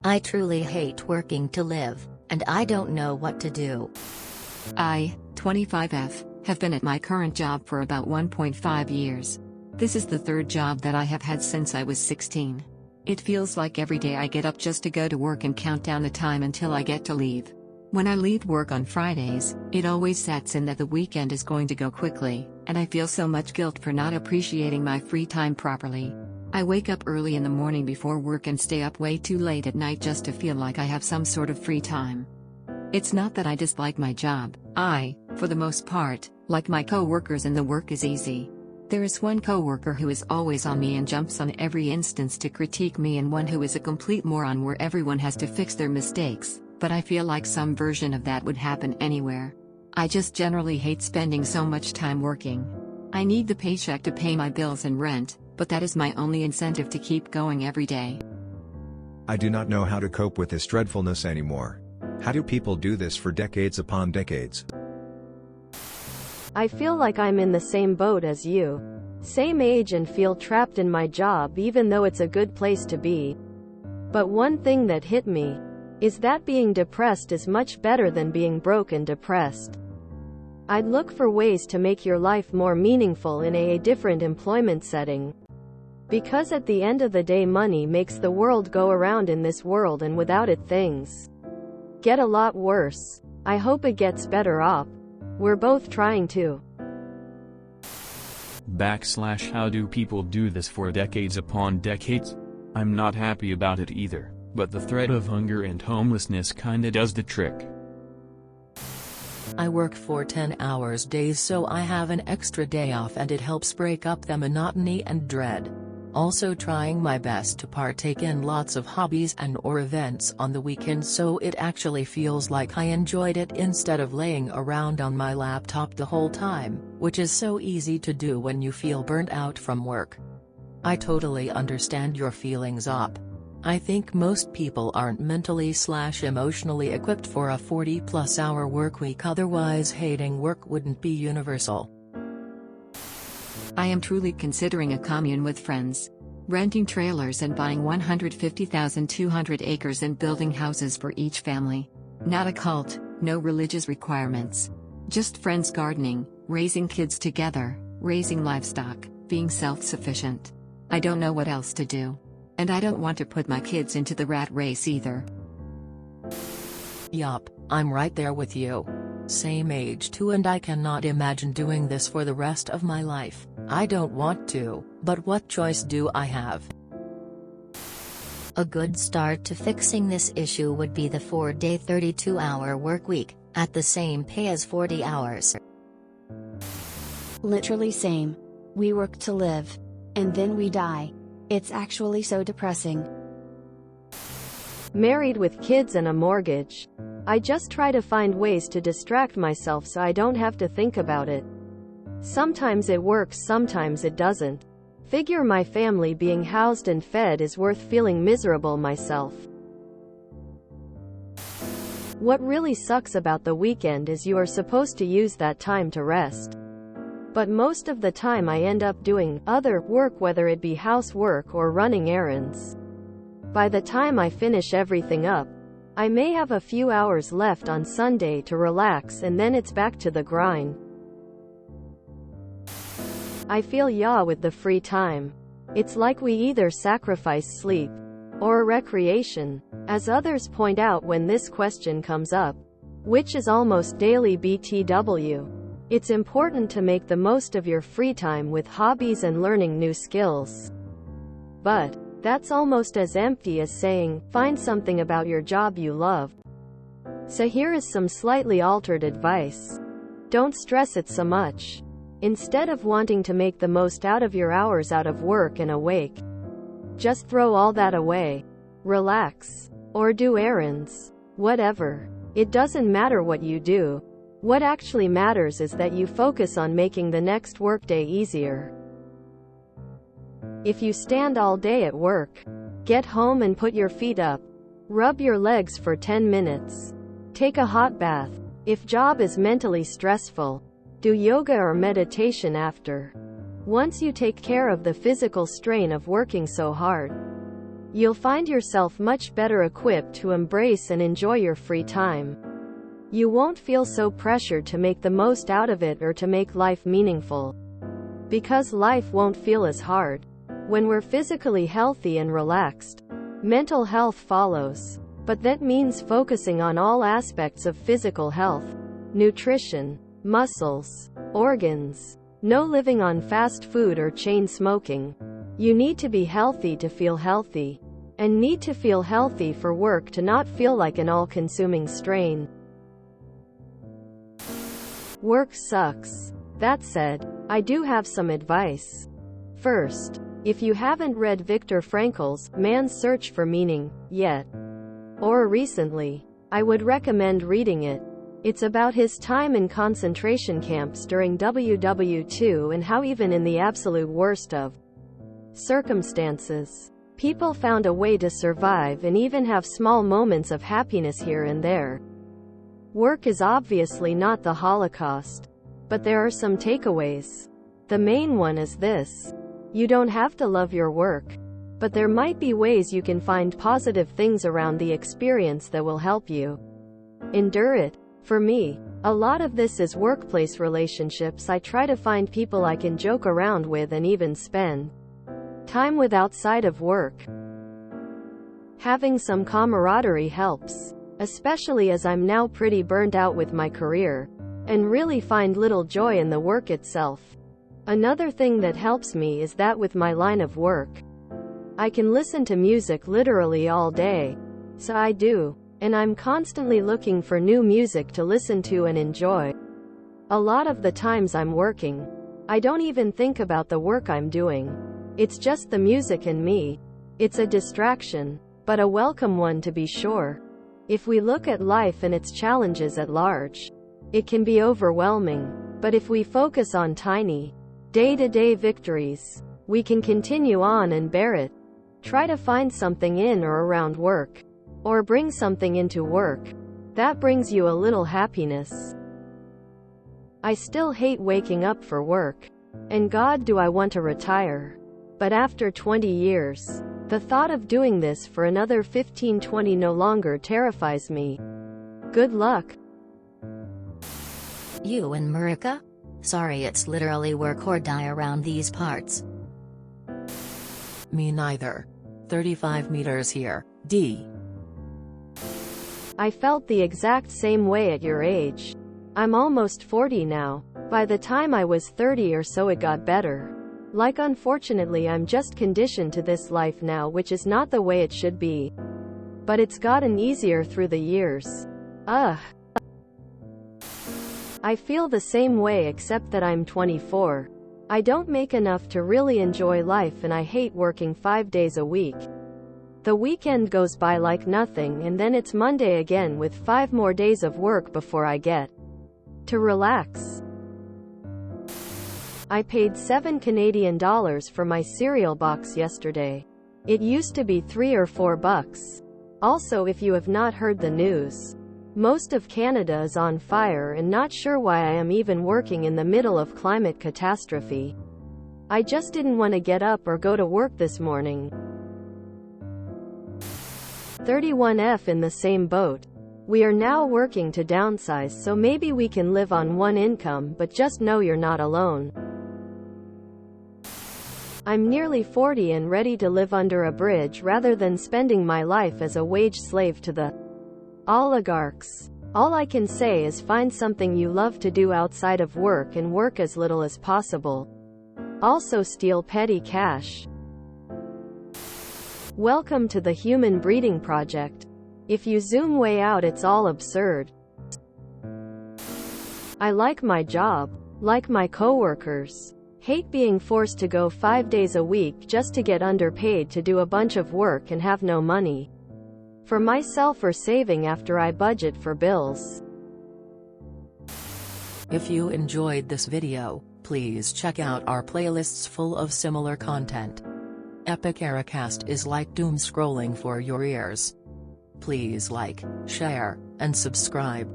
I truly hate working to live, and I don't know what to do. I, 25F, have been at my current job for about 1.5 years. This is the third job that I have had since I was 16. It feels like every day I get up just to go to work and count down the time until I get to leave. When I leave work on Fridays, it always sets in that the weekend is going to go quickly, and I feel so much guilt for not appreciating my free time properly. I wake up early in the morning before work and stay up way too late at night just to feel like I have some sort of free time. It's not that I dislike my job. I, for the most part, like my co-workers and the work is easy. There is one co-worker who is always on me and jumps on every instance to critique me, and one who is a complete moron where everyone has to fix their mistakes, but I feel like some version of that would happen anywhere. I just generally hate spending so much time working. I need the paycheck to pay my bills and rent, but that is my only incentive to keep going every day. I do not know how to cope with this dreadfulness anymore. How do people do this for decades upon decades? I feel like I'm in the same boat as you. Same age and feel trapped in my job even though it's a good place to be. But one thing that hit me is that being depressed is much better than being broke and depressed. I'd look for ways to make your life more meaningful in a different employment setting. Because at the end of the day, money makes the world go around in this world, and without it things get a lot worse. I hope it gets better up. We're both trying to. How do people do this for decades upon decades? I'm not happy about it either, but the threat of hunger and homelessness kinda does the trick. I work for 10 hours days, so I have an extra day off, and it helps break up the monotony and dread. Also trying my best to partake in lots of hobbies and or events on the weekend, so it actually feels like I enjoyed it instead of laying around on my laptop the whole time, which is so easy to do when you feel burnt out from work. I totally understand your feelings up. I think most people aren't mentally/emotionally equipped for a 40+ hour work week, otherwise hating work wouldn't be universal. I am truly considering a commune with friends. Renting trailers and buying 150,200 acres and building houses for each family. Not a cult, no religious requirements. Just friends gardening, raising kids together, raising livestock, being self-sufficient. I don't know what else to do. And I don't want to put my kids into the rat race either. Yup, I'm right there with you. Same age too, and I cannot imagine doing this for the rest of my life. I don't want to, but what choice do I have? A good start to fixing this issue would be the 4-day 32-hour work week, at the same pay as 40 hours. Literally same. We work to live. And then we die. It's actually so depressing. Married with kids and a mortgage. I just try to find ways to distract myself so I don't have to think about it. Sometimes it works, sometimes it doesn't. Figure my family being housed and fed is worth feeling miserable myself. What really sucks about the weekend is you are supposed to use that time to rest. But most of the time I end up doing other work, whether it be housework or running errands. By the time I finish everything up, I may have a few hours left on Sunday to relax, and then it's back to the grind. I feel with the free time. It's like we either sacrifice sleep or recreation, as others point out when this question comes up, which is almost daily BTW. It's important to make the most of your free time with hobbies and learning new skills. But that's almost as empty as saying, find something about your job you love. So here is some slightly altered advice. Don't stress it so much. Instead of wanting to make the most out of your hours out of work and awake, just throw all that away. Relax. Or do errands. Whatever. It doesn't matter what you do. What actually matters is that you focus on making the next workday easier. If you stand all day at work, get home and put your feet up. Rub your legs for 10 minutes. Take a hot bath. If job is mentally stressful, do yoga or meditation after. Once you take care of the physical strain of working so hard, You'll find yourself much better equipped to embrace and enjoy your free time. You won't feel so pressured to make the most out of it or to make life meaningful. Because life won't feel as hard. When we're physically healthy and relaxed, mental health follows. But that means focusing on all aspects of physical health. Nutrition, muscles, organs. No living on fast food or chain smoking. You need to be healthy to feel healthy. And need to feel healthy for work to not feel like an all-consuming strain. Work sucks. That said, I do have some advice. First, if you haven't read Viktor Frankl's Man's Search for Meaning yet, or recently, I would recommend reading it. It's about his time in concentration camps during WW2 and how even in the absolute worst of circumstances, people found a way to survive and even have small moments of happiness here and there. Work is obviously not the Holocaust, but there are some takeaways. The main one is this: you don't have to love your work, but there might be ways you can find positive things around the experience that will help you endure it. For me, a lot of this is workplace relationships. I try to find people I can joke around with and even spend time with outside of work. Having some camaraderie helps, especially as I'm now pretty burnt out with my career, and really find little joy in the work itself. Another thing that helps me is that with my line of work, I can listen to music literally all day. So I do. And I'm constantly looking for new music to listen to and enjoy. A lot of the times I'm working, I don't even think about the work I'm doing. It's just the music and me. It's a distraction, but a welcome one to be sure. If we look at life and its challenges at large, it can be overwhelming. But if we focus on tiny, day-to-day victories, we can continue on and bear it. Try to find something in or around work, or bring something into work that brings you a little happiness. I still hate waking up for work. And God, do I want to retire. But after 20 years, the thought of doing this for another 15-20 no longer terrifies me. Good luck. You and Marika? Sorry, it's literally work or die around these parts. Me neither. 35 meters here, D. I felt the exact same way at your age. I'm almost 40 now. By the time I was 30 or so it got better. Like, unfortunately I'm just conditioned to this life now, which is not the way it should be. But it's gotten easier through the years. Ugh. I feel the same way, except that I'm 24. I don't make enough to really enjoy life and I hate working 5 days a week. The weekend goes by like nothing and then it's Monday again with 5 more days of work before I get to relax. I paid $7 Canadian for my cereal box yesterday. It used to be $3 or $4. Also, if you have not heard the news, most of Canada is on fire and not sure why I am even working in the middle of climate catastrophe. I just didn't want to get up or go to work this morning. 31F in the same boat. We are now working to downsize so maybe we can live on one income, but just know you're not alone. I'm nearly 40 and ready to live under a bridge rather than spending my life as a wage slave to the oligarchs. All I can say is find something you love to do outside of work and work as little as possible. Also steal petty cash. Welcome to the Human Breeding Project. If you zoom way out, it's all absurd. I like my job, like my coworkers. Hate being forced to go 5 days a week just to get underpaid to do a bunch of work and have no money for myself or saving after I budget for bills. If you enjoyed this video, please check out our playlists full of similar content. Epic Ericast is like doom scrolling for your ears. Please like, share, and subscribe.